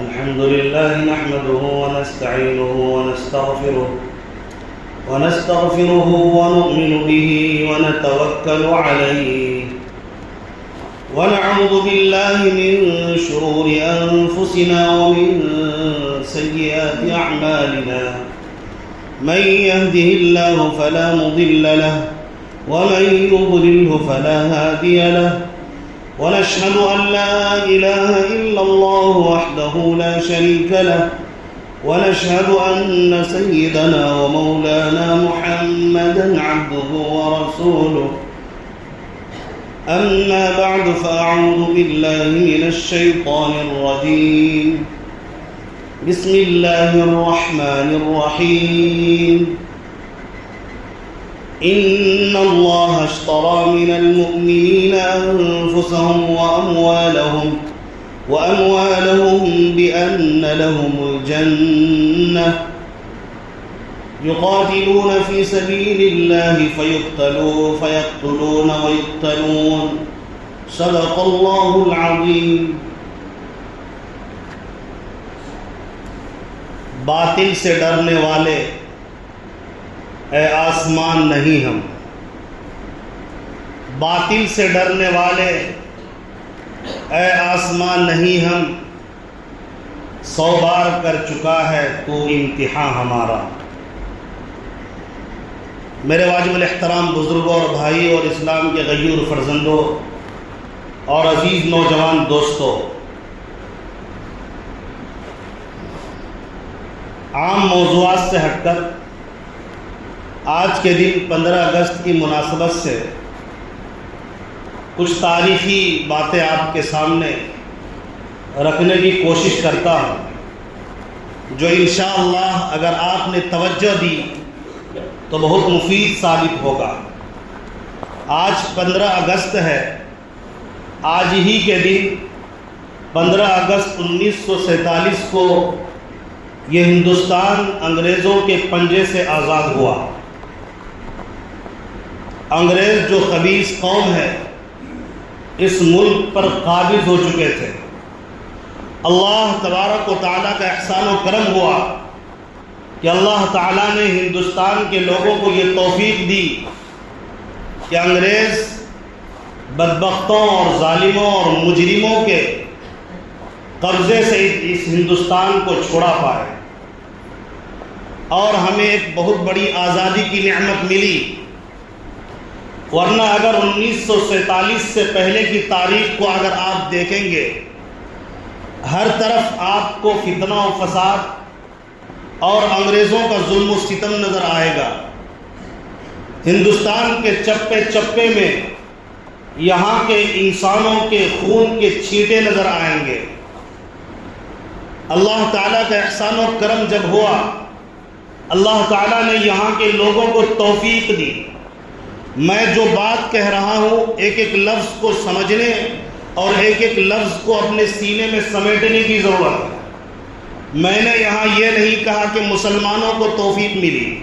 الحمد لله نحمده ونستعينه ونستغفره ونؤمن به ونتوكل عليه ونعوذ بالله من شرور أنفسنا ومن سيئات أعمالنا من يهده الله فلا مضل له ومن يضلله فلا هادي له ونشهد أن لا إله إلا الله وحده لا شريك له ونشهد أن سيدنا ومولانا محمدا عبده ورسوله أما بعد فأعوذ بالله من الشيطان الرجيم بسم الله الرحمن الرحيم إن الله اشترى من المؤمنين أنفسهم وأموالهم بأن لهم الجنة يقاتلون في سبيل الله فيقتلون ويقتلون صدق الله العظيم. باطل سے ڈرنے والے اے آسمان نہیں ہم، باطل سے ڈرنے والے اے آسمان نہیں ہم، 100 بار کر چکا ہے تو امتحان ہمارا. میرے واجب الاحترام بزرگوں اور بھائی اور اسلام کے غیور فرزندوں اور عزیز نوجوان دوستوں، عام موضوعات سے ہٹ کر آج کے دن 15 اگست کی مناسبت سے کچھ تاریخی باتیں آپ کے سامنے رکھنے کی کوشش کرتا ہوں، جو انشاءاللہ اگر آپ نے توجہ دی تو بہت مفید ثابت ہوگا. آج 15 اگست ہے. آج ہی کے دن 15 اگست 1947 کو یہ ہندوستان انگریزوں کے پنجے سے آزاد ہوا. انگریز جو خبیث قوم ہے اس ملک پر قابض ہو چکے تھے. اللہ تبارک و تعالیٰ کا احسان و کرم ہوا کہ اللہ تعالیٰ نے ہندوستان کے لوگوں کو یہ توفیق دی کہ انگریز بدبختوں اور ظالموں اور مجرموں کے قبضے سے اس ہندوستان کو چھوڑا پائے اور ہمیں ایک بہت بڑی آزادی کی نعمت ملی. ورنہ اگر 1947 سے پہلے کی تاریخ کو اگر آپ دیکھیں گے، ہر طرف آپ کو فتنہ و فساد اور انگریزوں کا ظلم و ستم نظر آئے گا. ہندوستان کے چپے چپے میں یہاں کے انسانوں کے خون کے چھینٹے نظر آئیں گے. اللہ تعالیٰ کا احسان و کرم جب ہوا، اللہ تعالیٰ نے یہاں کے لوگوں کو توفیق دی. میں جو بات کہہ رہا ہوں ایک ایک لفظ کو سمجھنے اور ایک ایک لفظ کو اپنے سینے میں سمیٹنے کی ضرورت ہے. میں نے یہاں یہ نہیں کہا کہ مسلمانوں کو توفیق ملی،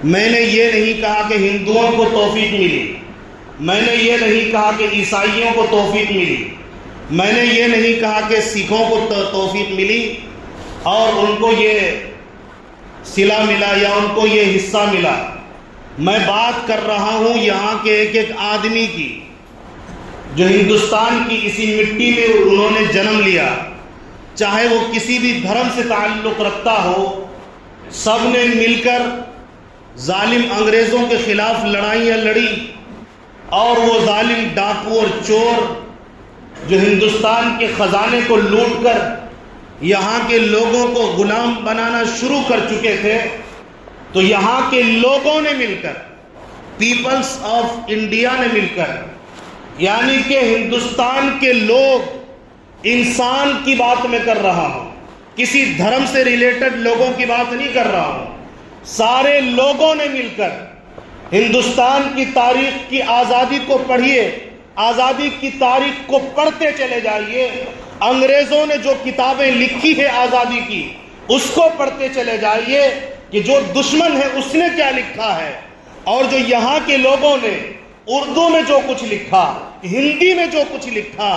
میں نے یہ نہیں کہا کہ ہندوؤں کو توفیق ملی، میں نے یہ نہیں کہا کہ عیسائیوں کو توفیق ملی، میں نے یہ نہیں کہا کہ سکھوں کو توفیق ملی اور ان کو یہ صلہ ملا یا ان کو یہ حصہ ملا. میں بات کر رہا ہوں یہاں کے ایک ایک آدمی کی جو ہندوستان کی اسی مٹی میں انہوں نے جنم لیا، چاہے وہ کسی بھی دھرم سے تعلق رکھتا ہو. سب نے مل کر ظالم انگریزوں کے خلاف لڑائیاں لڑی اور وہ ظالم ڈاکو اور چور جو ہندوستان کے خزانے کو لوٹ کر یہاں کے لوگوں کو غلام بنانا شروع کر چکے تھے، تو یہاں کے لوگوں نے مل کر، پیپلز آف انڈیا نے مل کر، یعنی کہ ہندوستان کے لوگ، انسان کی بات میں کر رہا ہوں، کسی دھرم سے ریلیٹڈ لوگوں کی بات نہیں کر رہا ہوں، سارے لوگوں نے مل کر ہندوستان کی تاریخ کی آزادی کو پڑھیے، آزادی کی تاریخ کو پڑھتے چلے جائیے. انگریزوں نے جو کتابیں لکھی ہے آزادی کی اس کو پڑھتے چلے جائیے کہ جو دشمن ہے اس نے کیا لکھا ہے، اور جو یہاں کے لوگوں نے اردو میں جو کچھ لکھا، ہندی میں جو کچھ لکھا،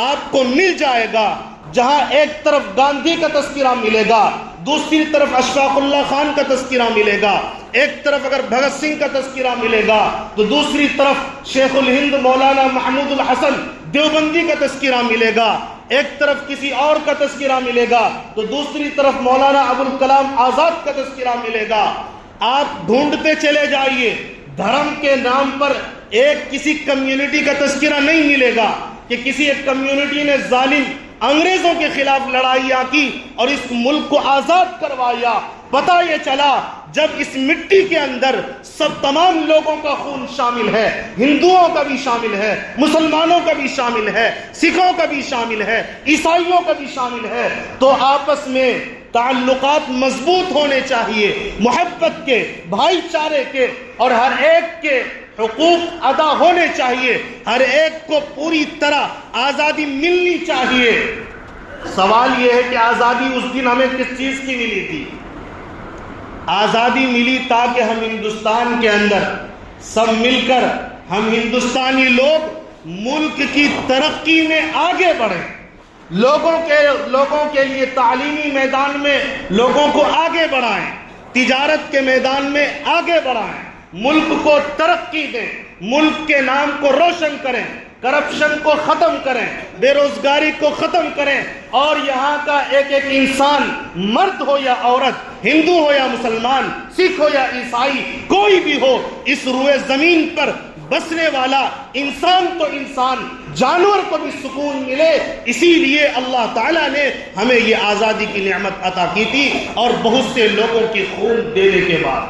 آپ کو مل جائے گا. جہاں ایک طرف گاندھی کا تذکرہ ملے گا، دوسری طرف اشفاق اللہ خان کا تذکرہ ملے گا، ایک طرف اگر بھگت سنگھ کا تذکرہ ملے گا تو دوسری طرف شیخ الہند مولانا محمود الحسن دیوبندی کا تذکرہ ملے گا، ایک طرف کسی اور کا تذکرہ ملے گا تو دوسری طرف مولانا ابوالکلام آزاد کا تذکرہ ملے گا۔ آپ ڈھونڈتے چلے جائیے، دھرم کے نام پر ایک کسی کمیونٹی کا تذکرہ نہیں ملے گا کہ کسی ایک کمیونٹی نے ظالم انگریزوں کے خلاف لڑائیاں کی اور اس ملک کو آزاد کروایا۔ پتہ یہ چلا جب اس مٹی کے اندر سب تمام لوگوں کا خون شامل ہے، ہندوؤں کا بھی شامل ہے، مسلمانوں کا بھی شامل ہے، سکھوں کا بھی شامل ہے، عیسائیوں کا بھی شامل ہے، تو آپس میں تعلقات مضبوط ہونے چاہیے، محبت کے، بھائی چارے کے، اور ہر ایک کے حقوق ادا ہونے چاہیے، ہر ایک کو پوری طرح آزادی ملنی چاہیے۔ سوال یہ ہے کہ آزادی اس دن ہمیں کس چیز کی ملی تھی؟ آزادی ملی تاکہ ہم ہندوستان کے اندر سب مل کر ہم ہندوستانی لوگ ملک کی ترقی میں آگے بڑھیں، لوگوں کے لیے تعلیمی میدان میں لوگوں کو آگے بڑھائیں، تجارت کے میدان میں آگے بڑھائیں، ملک کو ترقی دیں، ملک کے نام کو روشن کریں، کرپشن کو ختم کریں، بے روزگاری کو ختم کریں، اور یہاں کا ایک ایک انسان، مرد ہو یا عورت، ہندو ہو یا مسلمان، سکھ ہو یا عیسائی، کوئی بھی ہو، اس روئے زمین پر بسنے والا انسان تو انسان، جانور کو بھی سکون ملے۔ اسی لیے اللہ تعالیٰ نے ہمیں یہ آزادی کی نعمت عطا کی تھی، اور بہت سے لوگوں کی خون دینے کے بعد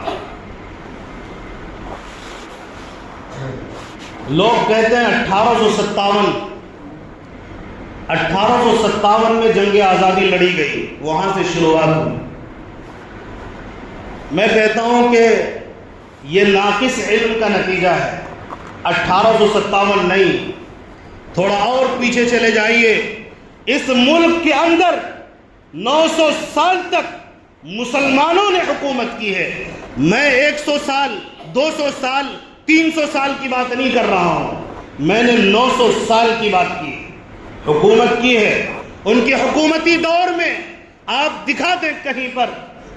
لوگ کہتے ہیں 1857 میں جنگ آزادی لڑی گئی، وہاں سے شروعات ہوئی۔ میں کہتا ہوں کہ یہ ناقص علم کا نتیجہ ہے۔ 1857 نہیں، تھوڑا اور پیچھے چلے جائیے، اس ملک کے اندر 900 سال تک مسلمانوں نے حکومت کی ہے۔ میں 100 سال، 200 سال، 300 سال کی بات نہیں کر رہا ہوں، میں نے 900 سال کی بات کی، حکومت کی ہے۔ ان کے حکومتی دور میں آپ دکھا دیں کہیں پر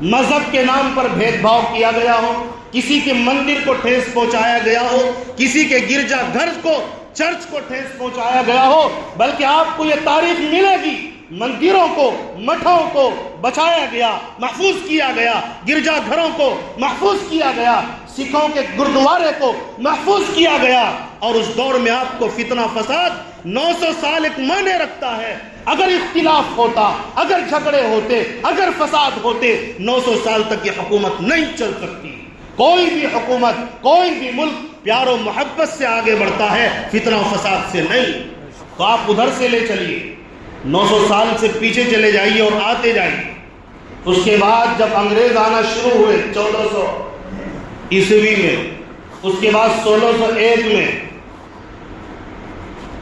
مذہب کے نام پر بھید بھاؤ کیا گیا ہو، کسی کے مندر کو ٹھیس پہنچایا گیا ہو، کسی کے گرجا گھر کو، چرچ کو ٹھیس پہنچایا گیا ہو، بلکہ آپ کو یہ تاریخ ملے گی مندروں کو، مٹھوں کو بچایا گیا، محفوظ کیا گیا، گرجا گھروں کو محفوظ کیا گیا، سکھوں کے گردوارے کو محفوظ کیا گیا۔ اور اس دور میں آپ کو فتنہ فساد 900 سال ایک معنی رکھتا ہے۔ اگر اختلاف ہوتا، اگر جھگڑے ہوتے، اگر فساد ہوتے، 900 سال تک یہ حکومت نہیں چل سکتی۔ کوئی بھی حکومت، کوئی بھی ملک پیار و محبت سے آگے بڑھتا ہے، فتنہ و فساد سے نہیں۔ تو آپ ادھر سے لے چلیے، 900 سال سے پیچھے چلے جائیے اور آتے جائیے۔ اس کے بعد جب انگریز آنا شروع ہوئے 1400 عیسوی میں، اس کے بعد 1601 میں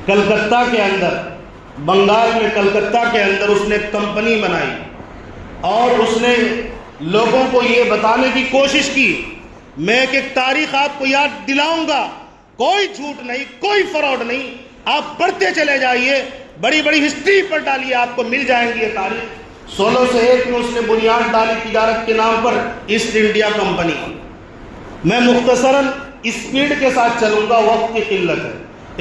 کلکتہ کے اندر، بنگال میں کلکتہ کے اندر اس نے کمپنی بنائی، اور اس نے لوگوں کو یہ بتانے کی کوشش کی، میں ایک تاریخ آپ کو یاد دلاؤں گا، کوئی جھوٹ نہیں، کوئی فراڈ نہیں، آپ پڑھتے چلے جائیے، بڑی بڑی ہسٹری پر ڈالیے، آپ کو مل جائیں گی یہ تاریخ۔ 1601 میں اس نے بنیاد ڈالی تجارت کے نام پر ایسٹ انڈیا کمپنی۔ میں مختصراً اسپیڈ کے ساتھ چلوں گا، وقت کی قلت ہے،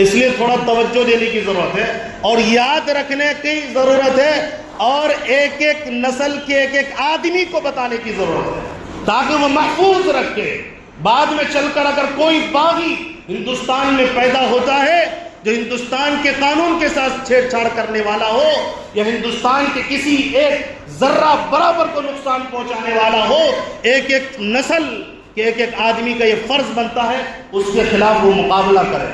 اس لیے تھوڑا توجہ دینے کی ضرورت ہے اور یاد رکھنے کی ضرورت ہے، اور ایک ایک نسل کے ایک ایک آدمی کو بتانے کی ضرورت ہے تاکہ وہ محفوظ رکھے۔ بعد میں چل کر اگر کوئی باغی ہندوستان میں پیدا ہوتا ہے جو ہندوستان کے قانون کے ساتھ چھیڑ چھاڑ کرنے والا ہو، یا ہندوستان کے کسی ایک ذرہ برابر کو نقصان پہنچانے والا ہو، ایک ایک نسل کہ ایک ایک آدمی کا یہ فرض بنتا ہے اس کے خلاف وہ مقابلہ کرے،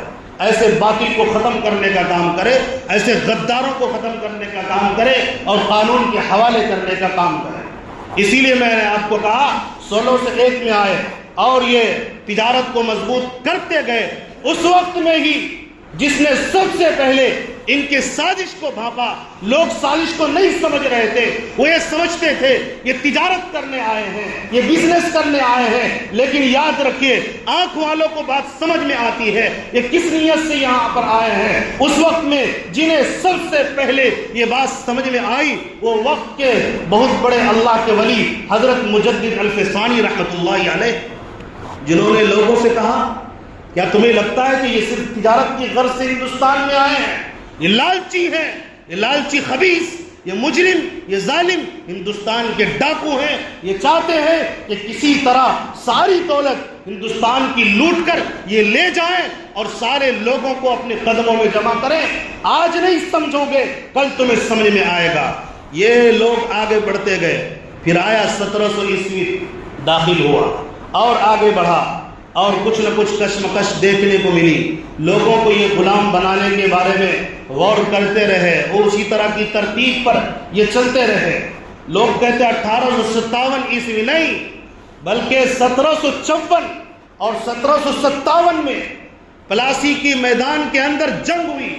ایسے باطل کو ختم کرنے کا کام کرے، ایسے غداروں کو ختم کرنے کا کام کرے، اور قانون کے حوالے کرنے کا کام کرے۔ اسی لیے میں نے آپ کو کہا 1601 میں آئے اور یہ تجارت کو مضبوط کرتے گئے۔ اس وقت میں ہی جس نے سب سے پہلے ان کے سازش کو بھاپا. لوگ سازش کو نہیں سمجھ رہے تھے, وہ یہ سمجھتے تھے یہ تجارت کرنے آئے ہیں, یہ بزنس کرنے آئے ہیں. لیکن یاد رکھیے, آنکھ والوں کو بات سمجھ میں آتی ہے یہ کس نیت سے یہاں پر آئے ہیں. اس وقت میں جنہیں سب سے پہلے یہ بات سمجھ میں آئی وہ وقت کے بہت بڑے اللہ کے ولی حضرت مجدد الفسانی رحمۃ اللہ علیہ, جنہوں نے لوگوں سے کہا کیا تمہیں لگتا ہے کہ یہ صرف تجارت کی غرض سے ہندوستان میں آئے ہیں؟ یہ لالچی ہیں, یہ لالچی خبیث, یہ مجرم, یہ ظالم ہندوستان کے ڈاکو ہیں. یہ چاہتے ہیں کہ کسی طرح ساری دولت ہندوستان کی لوٹ کر یہ لے جائیں اور سارے لوگوں کو اپنے قدموں میں جمع کریں. آج نہیں سمجھو گے, کل تمہیں سمجھ میں آئے گا. یہ لوگ آگے بڑھتے گئے. پھر آیا 1700 عیسوی داخل ہوا اور آگے بڑھا اور کچھ نہ کچھ کشمکش دیکھنے کو ملی. لوگوں کو یہ غلام بنانے کے بارے میں غور کرتے رہے اور اسی طرح کی ترتیب پر یہ چلتے رہے. لوگ کہتے 1857 عیسوی نہیں بلکہ 1754 اور 1757 میں پلاسی کی میدان کے اندر جنگ ہوئی.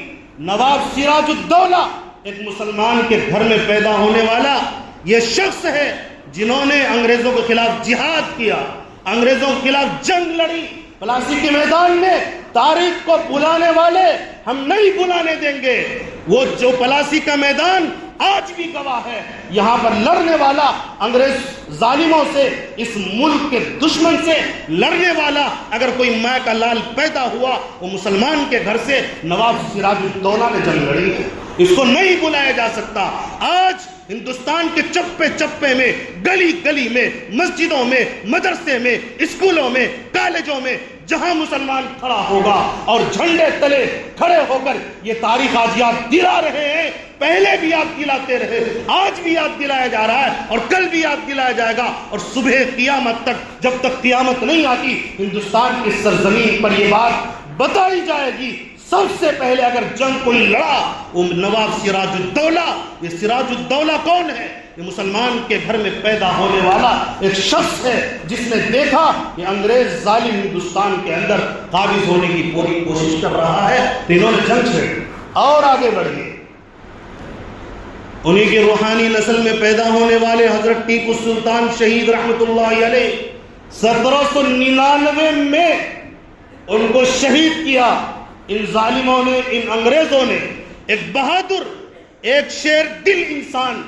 نواب سراج الدولہ ایک مسلمان کے گھر میں پیدا ہونے والا یہ شخص ہے جنہوں نے انگریزوں کے خلاف جہاد کیا, انگریزوں کے خلاف جنگ لڑی. پلاسی کے میدان میں تاریخ کو بلانے والے ہم نہیں بلانے دیں گے. وہ جو پلاسی کا میدان آج بھی گواہ ہے, یہاں پر لڑنے والا انگریز ظالموں سے, اس ملک کے دشمن سے لڑنے والا اگر کوئی ماں کا لال پیدا ہوا وہ مسلمان کے گھر سے نواب سراج الدولہ نے جنگ لڑی ہے. اس کو نہیں بلایا جا سکتا. آج ہندوستان کے چپے چپے میں, گلی گلی میں, مسجدوں میں, مدرسے میں, اسکولوں میں, کالجوں میں جہاں مسلمان کھڑا ہوگا اور جھنڈے تلے کھڑے ہو کر یہ تاریخ آج یاد دلا رہے ہیں, پہلے بھی یاد دلاتے رہے, آج بھی یاد دلایا جا رہا ہے اور کل بھی یاد دلایا جائے گا. اور صبح قیامت تک, جب تک قیامت نہیں آتی, ہندوستان کی سرزمین پر یہ بات بتائی جائے گی سب سے پہلے اگر جنگ کوئی لڑا وہ نواب سراج الدولہ. یہ سراج الدولہ کون ہے؟ یہ مسلمان کے گھر میں پیدا ہونے والا ایک شخص ہے جس نے دیکھا کہ انگریز ظالم ہندوستان کے اندر قابض ہونے کی پوری کوشش کر رہا ہے, تو انہوں نے جنگ چھیڑی اور آگے بڑھ گئے. انہی کے روحانی نسل میں پیدا ہونے والے حضرت ٹیپو سلطان شہید رحمت اللہ علیہ 1799 میں ان کو شہید کیا. ان ظالموں نے, ان انگریزوں نے ایک بہادر, ایک شیر دل انسان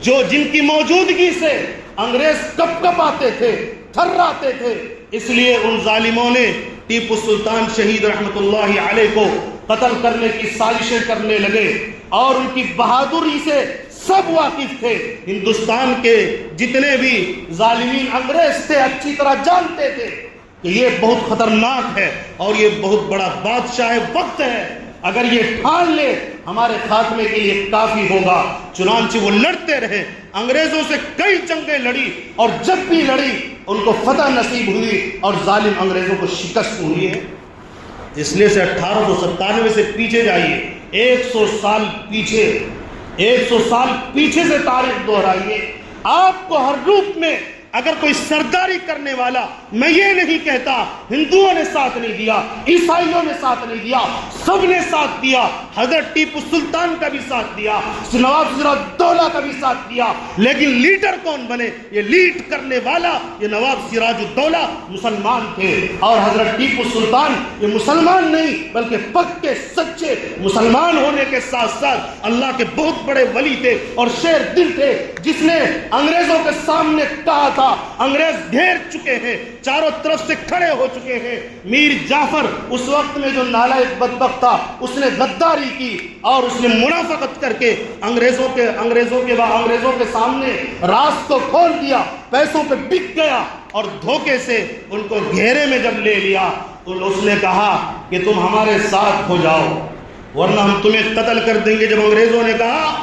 جو جن کی موجودگی سے انگریز کپ کپ آتے تھے, تھراتے تھے, اس لیے ان ظالموں نے ٹیپو سلطان شہید رحمت اللہ علیہ کو قتل کرنے کی سازشیں کرنے لگے. اور ان کی بہادری سے سب واقف تھے. ہندوستان کے جتنے بھی ظالمین انگریز تھے اچھی طرح جانتے تھے کہ یہ بہت خطرناک ہے اور یہ بہت بڑا بادشاہ وقت ہے, اگر یہ ٹھان لے ہمارے خاتمے کے لیے کافی ہوگا. چنانچہ وہ لڑتے رہے, انگریزوں سے کئی جنگیں لڑی اور جب بھی لڑی ان کو فتح نصیب ہوئی اور ظالم انگریزوں کو شکست ہوئی ہے. اس لیے سے 1897 سے پیچھے جائیے, 100 سال پیچھے, 100 سال پیچھے سے تاریخ دہرائیے. آپ کو ہر روپ میں اگر کوئی سرداری کرنے والا, میں یہ نہیں کہتا ہندوؤں نے ساتھ نہیں دیا, عیسائیوں نے ساتھ نہیں دیا, سب نے ساتھ دیا. حضرت ٹیپو سلطان کا بھی ساتھ دیا, نواب سراج الدولہ کا بھی ساتھ دیا, لیکن لیڈر کون بنے؟ یہ لیڈ کرنے والا یہ نواب سراج الدولہ مسلمان تھے. اور حضرت ٹیپو سلطان یہ مسلمان نہیں بلکہ پکے سچے مسلمان ہونے کے ساتھ ساتھ اللہ کے بہت بڑے ولی تھے اور شیر دل تھے, جس نے انگریزوں کے سامنے کہا تھا انگریز گھیر چکے ہیں, چاروں طرف سے کھڑے ہو چکے ہیں. میر جعفر اس وقت میں جو نالائق بدبخت تھا اس نے غداری کی اور اس نے منافقت کر کے انگریزوں کے سامنے راز کو کھول دیا, پیسوں پہ بک گیا اور دھوکے سے ان کو گھیرے میں جب لے لیا تو اس نے کہا کہ تم ہمارے ساتھ ہو جاؤ ورنہ ہم تمہیں قتل کر دیں گے. جب انگریزوں نے کہا,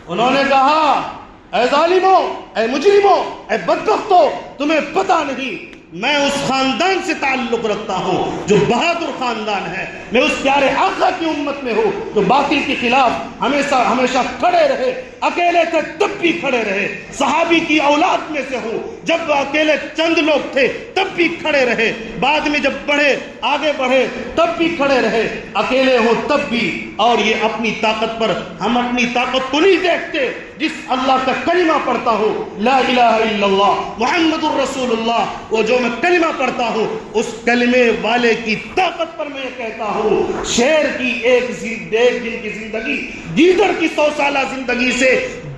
انہوں نے کہا اے ظالموں, اے مجرموں, اے بدبختوں, تمہیں پتہ نہیں میں اس خاندان سے تعلق رکھتا ہوں جو بہادر خاندان ہے, میں اس پیارے آقا کی امت میں ہوں تو باطل کے خلاف ہمیشہ کھڑے رہے، اکیلے تھے تب بھی کھڑے رہے، صحابی کی اولاد میں سے ہوں، جب اکیلے چند لوگ تھے تب بھی کھڑے رہے، بعد میں جب بڑھے آگے بڑھے تب بھی کھڑے رہے، اکیلے ہوں تب بھی۔ اور یہ اپنی طاقت پر، ہم اپنی طاقت کو نہیں دیکھتے، جس اللہ کا کلمہ پڑھتا ہوں لا الہ الا اللہ محمد الرسول اللہ، وہ جو میں کلمہ پڑھتا ہوں اس کلمے والے کی طاقت پر میں یہ کہتا ہوں، شیر کی ایک دن کی زندگی دیگر کی 100 سالہ زندگی سے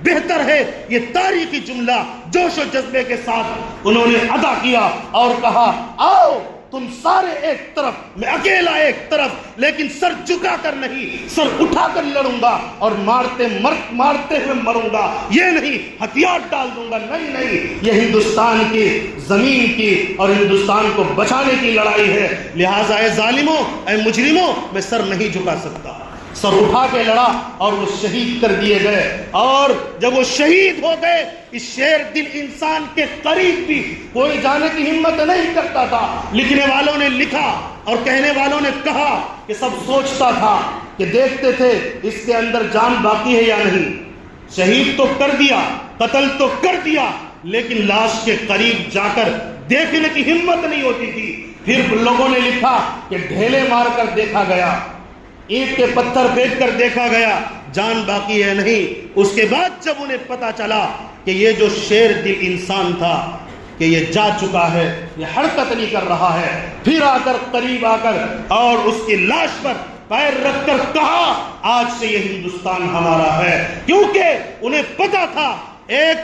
بہتر ہے۔ یہ تاریخی جملہ جوش و جذبے کے ساتھ انہوں نے ادا کیا اور کہا آؤ تم سارے ایک طرف، میں اکیلا ایک طرف، لیکن سر جھکا کر نہیں، سر اٹھا کر لڑوں گا اور مارتے ہوئے مروں گا، یہ نہیں ہتھیار ڈال دوں گا، نہیں، یہ ہندوستان کی زمین کی اور ہندوستان کو بچانے کی لڑائی ہے، لہٰذا اے ظالموں، اے مجرموں، میں سر نہیں جھکا سکتا۔ سر اٹھا کے لڑا اور وہ شہید کر دیے گئے، اور جب وہ شہید ہو گئے اس شیر دل انسان کے قریب بھی کوئی جانے کی ہمت نہیں کرتا تھا۔ لکھنے والوں نے لکھا اور کہنے والوں نے کہا کہ سب سوچتا تھا کہ دیکھتے تھے اس کے اندر جان باقی ہے یا نہیں، شہید تو کر دیا، قتل تو کر دیا، لیکن لاش کے قریب جا کر دیکھنے کی ہمت نہیں ہوتی تھی۔ پھر لوگوں نے لکھا کہ ڈھیلے مار کر دیکھا گیا، اینٹ کے پتھر پھینک کر دیکھا گیا، جان باقی ہے نہیں۔ اس کے بعد جب انہیں پتا چلا کہ یہ جو شیر دل انسان تھا کہ یہ جا چکا ہے، یہ حرکت نہیں کر رہا ہے، پھر آ کر قریب آ کر اور اس کی لاش پر پیر رکھ کر کہا آج سے یہ ہندوستان ہمارا ہے، کیونکہ انہیں پتا تھا ایک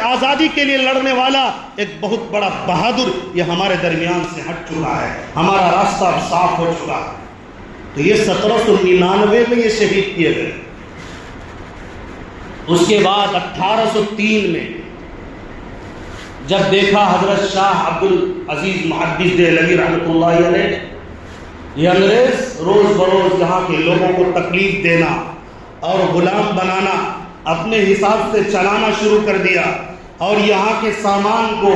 آزادی کے لیے لڑنے والا ایک بہت بڑا بہادر یہ ہمارے درمیان سے ہٹ چکا ہے، ہمارا راستہ اب صاف ہو چکا ہے۔ تو یہ 1799 میں یہ شہید کیے گئے۔ اس کے بعد 1803 میں جب دیکھا حضرت شاہ عبدالعزیز محدث دہلوی رحمۃ اللہ علیہ، یہ انگریز روز بروز یہاں کے لوگوں کو تکلیف دینا اور غلام بنانا، اپنے حساب سے چلانا شروع کر دیا، اور یہاں کے سامان کو،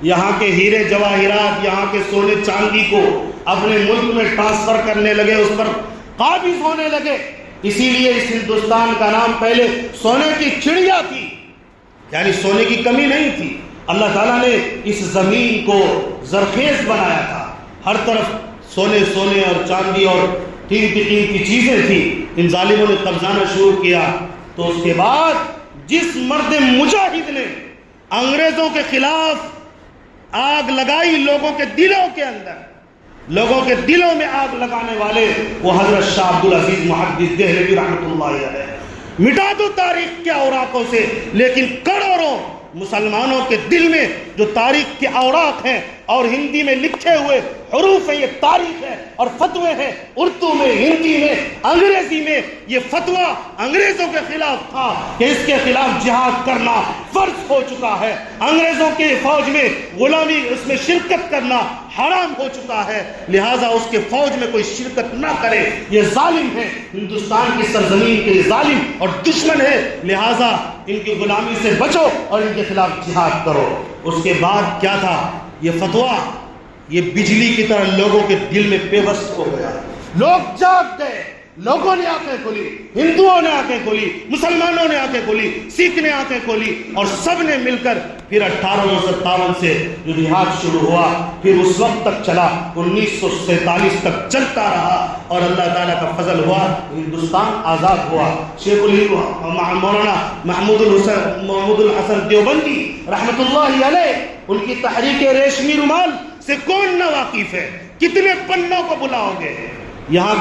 یہاں کے ہیرے جواہرات، یہاں کے سونے چاندی کو اپنے ملک میں ٹرانسفر کرنے لگے، اس پر قابض ہونے لگے۔ اسی لیے اس ہندوستان کا نام پہلے سونے کی چڑیا تھی، یعنی سونے کی کمی نہیں تھی۔ اللہ تعالیٰ نے اس زمین کو زرخیز بنایا تھا، ہر طرف سونے اور چاندی اور قیمتی چیزیں تھیں۔ ان ظالموں نے قبضانا شروع کیا تو اس کے بعد جس مرد مجاہد نے انگریزوں کے خلاف آگ لگائی، لوگوں کے دلوں کے اندر، لوگوں کے دلوں میں آگ لگانے والے وہ حضرت شاہ عبدالعزیز محدث دہلوی رحمۃ اللہ علیہ۔ مٹا دو تاریخ کے اوراقوں سے، لیکن کروڑوں مسلمانوں کے دل میں جو تاریخ کے اوراق ہیں اور ہندی میں لکھے ہوئے حروف ہیں، یہ تاریخ ہے اور فتوے ہیں، اردو میں، ہندی میں، انگریزی میں۔ یہ فتویٰ انگریزوں کے خلاف تھا کہ اس کے خلاف جہاد کرنا فرض ہو چکا ہے، انگریزوں کے فوج میں غلامی، اس میں شرکت کرنا حرام ہو چکا ہے، لہٰذا اس کے فوج میں کوئی شرکت نہ کرے، یہ ظالم ہے، ہندوستان کی سرزمین کے ظالم اور دشمن ہے، لہٰذا ان کی غلامی سے بچو اور ان کے خلاف جہاد کرو۔ اس کے بعد کیا تھا؟ یہ فتویٰ یہ بجلی کی طرح لوگوں کے دل میں پیوست ہو گیا، لوگ جاگ گئے، لوگوں نے آنکھیں کھولی، ہندوؤں نے آنکھیں کھولی، مسلمانوں نے آنکھیں کھولی، سکھ نے آنکھیں کھولی، اور سب نے مل کر پھر 1857 سے جو جہاد شروع ہوا پھر اس وقت تک چلا، 1947 تک چلتا رہا، اور اللہ تعالیٰ کا فضل ہوا، ہندوستان آزاد ہوا۔ شیخ مولانا محمود الحسن دیوبندی رحمۃ اللہ علیہ، ان کی تحریک ریشمی رومال سے کون نہ واقف ہے؟ کتنے پنوں کو بلاؤ گے؟ یہاں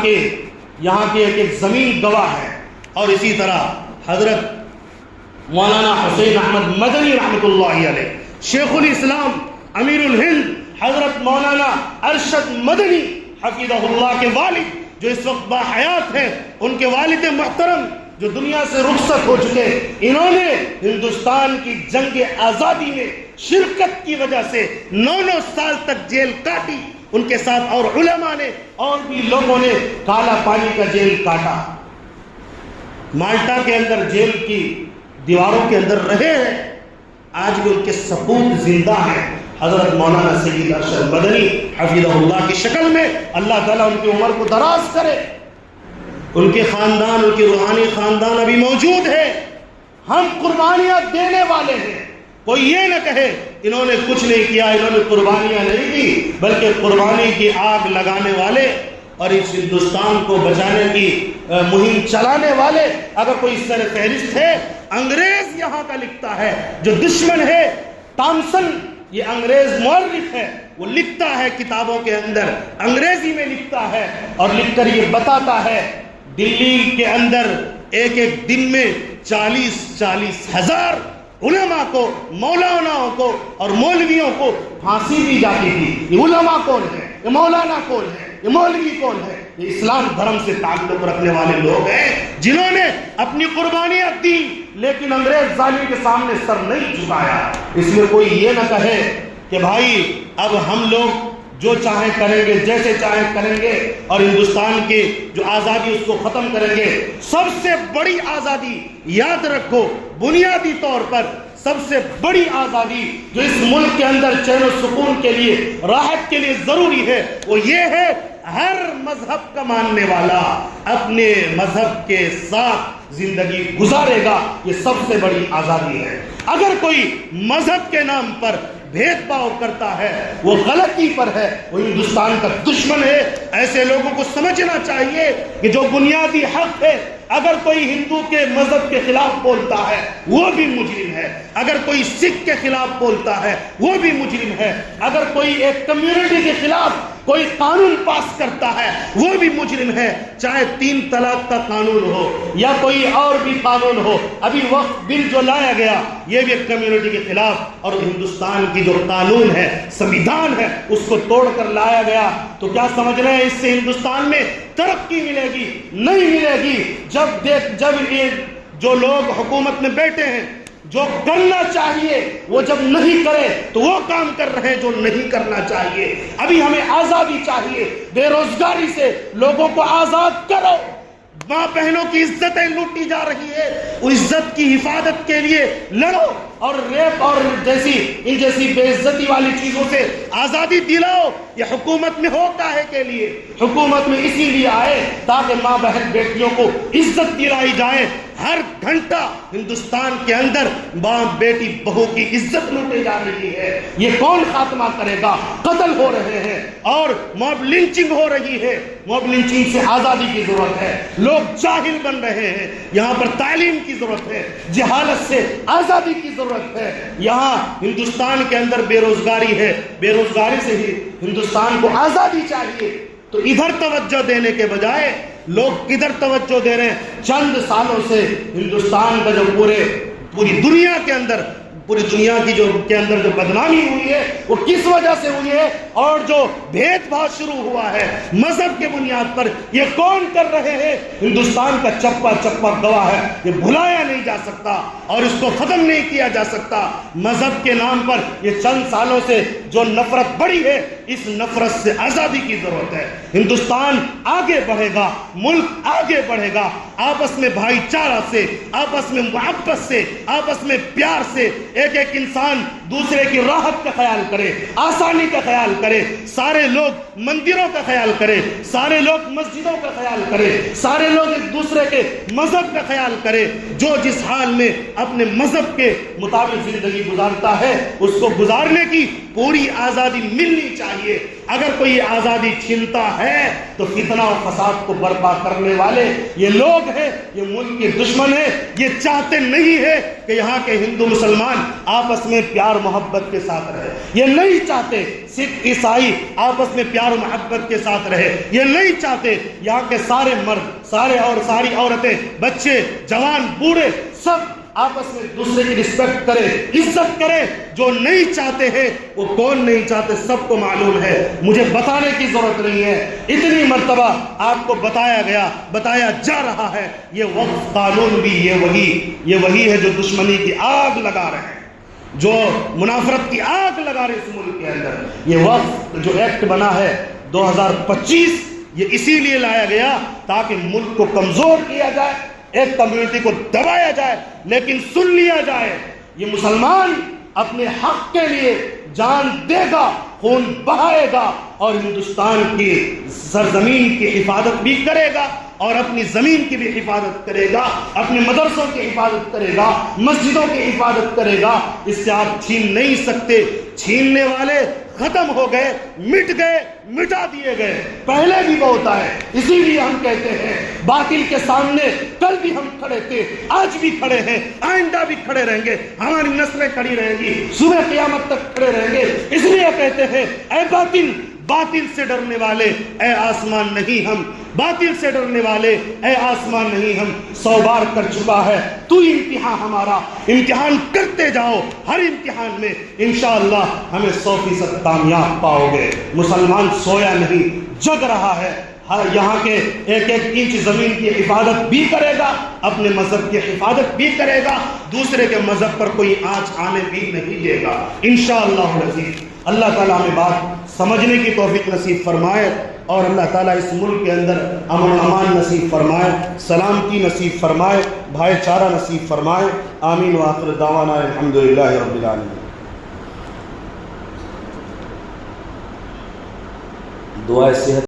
کے ایک زمین گواہ ہے۔ اور اسی طرح حضرت مولانا حسین احمد مدنی رحمۃ اللہ علیہ، شیخ الاسلام امیر الہند حضرت مولانا ارشد مدنی حفظہ اللہ کے والد جو اس وقت باحیات ہیں، ان کے والد محترم جو دنیا سے رخصت ہو چکے، انہوں نے ہندوستان کی جنگ آزادی میں شرکت کی وجہ سے 9 سال تک جیل کاٹی، ان کے ساتھ اور علماء نے اور بھی لوگوں نے کالا پانی کا جیل کاٹا، مالٹا کے اندر جیل کی دیواروں کے اندر رہے ہیں، آج بھی ان کے ثبوت زندہ ہیں۔ حضرت مولانا سید ارشد مدنی حفظہ اللہ کی شکل میں اللہ تعالیٰ ان کی عمر کو دراز کرے. ان کے خاندان، ان کی روحانی خاندان ابھی موجود ہے. ہم قربانیاں دینے والے ہیں. کوئی یہ نہ کہے انہوں نے کچھ نہیں کیا، انہوں نے قربانیاں نہیں دی، بلکہ قربانی کی آگ لگانے والے اور اس ہندوستان کو بچانے کی مہم چلانے والے اگر کوئی سر فہرست ہے، انگریز یہاں کا لکھتا ہے، جو دشمن ہے تامسن، یہ انگریز مورخ ہے، وہ لکھتا ہے کتابوں کے اندر، انگریزی میں لکھتا ہے اور لکھ کر یہ بتاتا ہے دلی کے اندر ایک ایک دن میں 40,000 علماء کو، مولاناؤں کو اور مولویوں کو پھانسی دی جاتی تھی. یہ علماء کون ہے؟ یہ مولانا کون ہے؟ یہ مولوی کون ہے؟ یہ اسلام دھرم سے تعلق رکھنے والے لوگ ہیں جنہوں نے اپنی قربانیاں دی لیکن انگریز ظالم کے سامنے سر نہیں جھکایا. اس لیے کوئی یہ نہ کہے کہ بھائی اب ہم لوگ جو چاہیں کریں گے، جیسے چاہیں کریں گے اور ہندوستان کی جو آزادی اس کو ختم کریں گے. سب سے بڑی آزادی یاد رکھو، بنیادی طور پر سب سے بڑی آزادی جو اس ملک کے اندر چین و سکون کے لیے، راحت کے لیے ضروری ہے، وہ یہ ہے ہر مذہب کا ماننے والا اپنے مذہب کے ساتھ زندگی گزارے گا. یہ سب سے بڑی آزادی ہے. اگر کوئی مذہب کے نام پر بھید بھاؤ کرتا ہے وہ غلطی پر ہے، وہ ہندوستان کا دشمن ہے. ایسے لوگوں کو سمجھنا چاہیے کہ جو بنیادی حق ہے، اگر کوئی ہندو کے مذہب کے خلاف بولتا ہے وہ بھی مجرم ہے، اگر کوئی سکھ کے خلاف بولتا ہے وہ بھی مجرم ہے، اگر کوئی ایک کمیونٹی کے خلاف کوئی قانون پاس کرتا ہے وہ بھی مجرم ہے، چاہے 3 طلاق کا قانون ہو یا کوئی اور بھی قانون ہو. ابھی وقت بل جو لایا گیا یہ بھی ایک کمیونٹی کے خلاف، اور ہندوستان کی جو قانون ہے، سمویدھان ہے، اس کو توڑ کر لایا گیا. تو کیا سمجھ رہے ہیں اس سے ہندوستان میں ترقی ملے گی؟ نہیں ملے گی. جب یہ جو لوگ حکومت میں بیٹھے ہیں جو کرنا چاہیے وہ جب نہیں کرے تو وہ کام کر رہے ہیں جو نہیں کرنا چاہیے. ابھی ہمیں آزادی چاہیے، بے روزگاری سے لوگوں کو آزاد کرو. ماں بہنوں کی عزتیں لوٹی جا رہی ہے، وہ عزت کی حفاظت کے لیے لڑو اور ریپ اور ان جیسی بے عزتی والی چیزوں سے آزادی دلاؤ. یہ حکومت میں ہو کاہے کے لیے؟ حکومت میں اسی لیے آئے تاکہ ماں بہن بیٹیوں کو عزت دلائی جائے. ہر گھنٹہ ہندوستان کے اندر ماں بیٹی بہو کی عزت لوٹی جا رہی ہے. یہ کون خاتمہ کرے گا؟ قتل ہو رہے ہیں اور موب لنچنگ ہو رہی ہے. موب لنچنگ سے آزادی کی ضرورت ہے. لوگ جاہل بن رہے ہیں، یہاں پر تعلیم کی ضرورت ہے. جہالت سے آزادی کی ضرورت ہے. یہاں ہندوستان کے اندر بے روزگاری ہے، بے روزگاری سے ہی ہندوستان کو آزادی چاہیے. تو ادھر توجہ دینے کے بجائے لوگ کدھر توجہ دے رہے ہیں؟ چند سالوں سے ہندوستان کا جو پوری دنیا کے اندر جو بدنامی ہوئی ہے وہ کس وجہ سے ہوئی ہے؟ اور جو بھید بھاؤ شروع ہوا ہے مذہب کے بنیاد پر، یہ کون کر رہے ہیں؟ ہندوستان کا چپا چپا گواہ ہے. یہ بھلایا نہیں جا سکتا اور اس کو ختم نہیں کیا جا سکتا. مذہب کے نام پر یہ چند سالوں سے جو نفرت بڑھی ہے، اس نفرت سے آزادی کی ضرورت ہے. ہندوستان آگے بڑھے گا، ملک آگے بڑھے گا آپس میں بھائی چارہ سے، آپس میں محبت سے، آپس میں پیار سے. ایک ایک انسان دوسرے کی راحت کا خیال کرے، آسانی کا خیال کرے. سارے لوگ مندروں کا خیال کرے، سارے لوگ مسجدوں کا خیال کرے، سارے لوگ ایک دوسرے کے مذہب کا خیال کرے. جو جس حال میں اپنے مذہب کے مطابق زندگی گزارتا ہے اس کو گزارنے کی پوری آزادی ملنی چاہیے. اگر کوئی یہ آزادی چھینتا ہے تو فتنہ و فساد کو برپا کرنے والے یہ لوگ ہیں، یہ ملک کے دشمن ہیں. یہ چاہتے نہیں ہے کہ یہاں کے ہندو مسلمان آپس میں پیار محبت کے ساتھ رہے. یہ نہیں چاہتے سکھ عیسائی آپس میں پیار و محبت کے ساتھ رہے. یہ نہیں چاہتے یہاں کے سارے مرد، ساری عورتیں، بچے، جوان، بوڑھے سب آپس میں دوسرے کی رسپیکٹ کرے، عزت کرے. جو نہیں چاہتے ہیں وہ کون نہیں چاہتے سب کو معلوم ہے. مجھے بتانے کی ضرورت نہیں ہے، اتنی مرتبہ آپ کو بتایا جا رہا ہے. یہ وقف قانون بھی یہ وہی ہے جو دشمنی کی آگ لگا رہے ہیں، جو منافرت کی آگ لگا رہے اس ملک کے اندر. یہ وقف جو ایکٹ بنا ہے 2025، یہ اسی لیے لایا گیا تاکہ ملک کو کمزور کیا جائے، ایک کمیونٹی کو دبایا جائے. لیکن سن لیا جائے، یہ مسلمان اپنے حق کے لیے جان دے گا، خون بہائے گا، اور ہندوستان کی سرزمین کی حفاظت بھی کرے گا، اور اپنی زمین کی بھی حفاظت کرے گا، اپنے مدرسوں کی حفاظت کرے گا، مسجدوں کی حفاظت کرے گا۔ اس سے آپ چھین نہیں سکتے۔ چھیننے والے ختم ہو گئے، مٹ گئے، مٹا دیے گئے، پہلے بھی وہ ہوتا ہے۔ اسی لیے ہم کہتے ہیں باطل کے سامنے کل بھی ہم کھڑے تھے، آج بھی کھڑے ہیں، آئندہ بھی کھڑے رہیں گے، ہماری نسلیں کھڑی رہیں گی، صبح قیامت تک کھڑے رہیں گے۔ اس لیے کہتے ہیں اے باطل، باطل سے ڈرنے والے اے آسمان نہیں ہم، باطل سے ڈرنے والے اے آسمان نہیں ہم، 100 بار کر چکا ہے تو امتحان ہمارا، امتحان کرتے جاؤ، ہر امتحان میں انشاءاللہ ہمیں 100% کامیاب پاؤ گے۔ مسلمان سویا نہیں، جگ رہا ہے، یہاں کے ایک ایک انچ زمین کی حفاظت بھی کرے گا، اپنے مذہب کی حفاظت بھی کرے گا، دوسرے کے مذہب پر کوئی آنچ آنے بھی نہیں دے گا انشاءاللہ العزیز۔ اللہ تعالیٰ ہمیں بات سمجھنے کی توفیق نصیب فرمائے، اور اللہ تعالیٰ اس ملک کے اندر امن و امان نصیب فرمائے، سلامتی نصیب فرمائے، بھائی چارہ نصیب فرمائے۔ آمین وآخر دعوانا الحمدللہ رب العالمین۔ دعائے صحت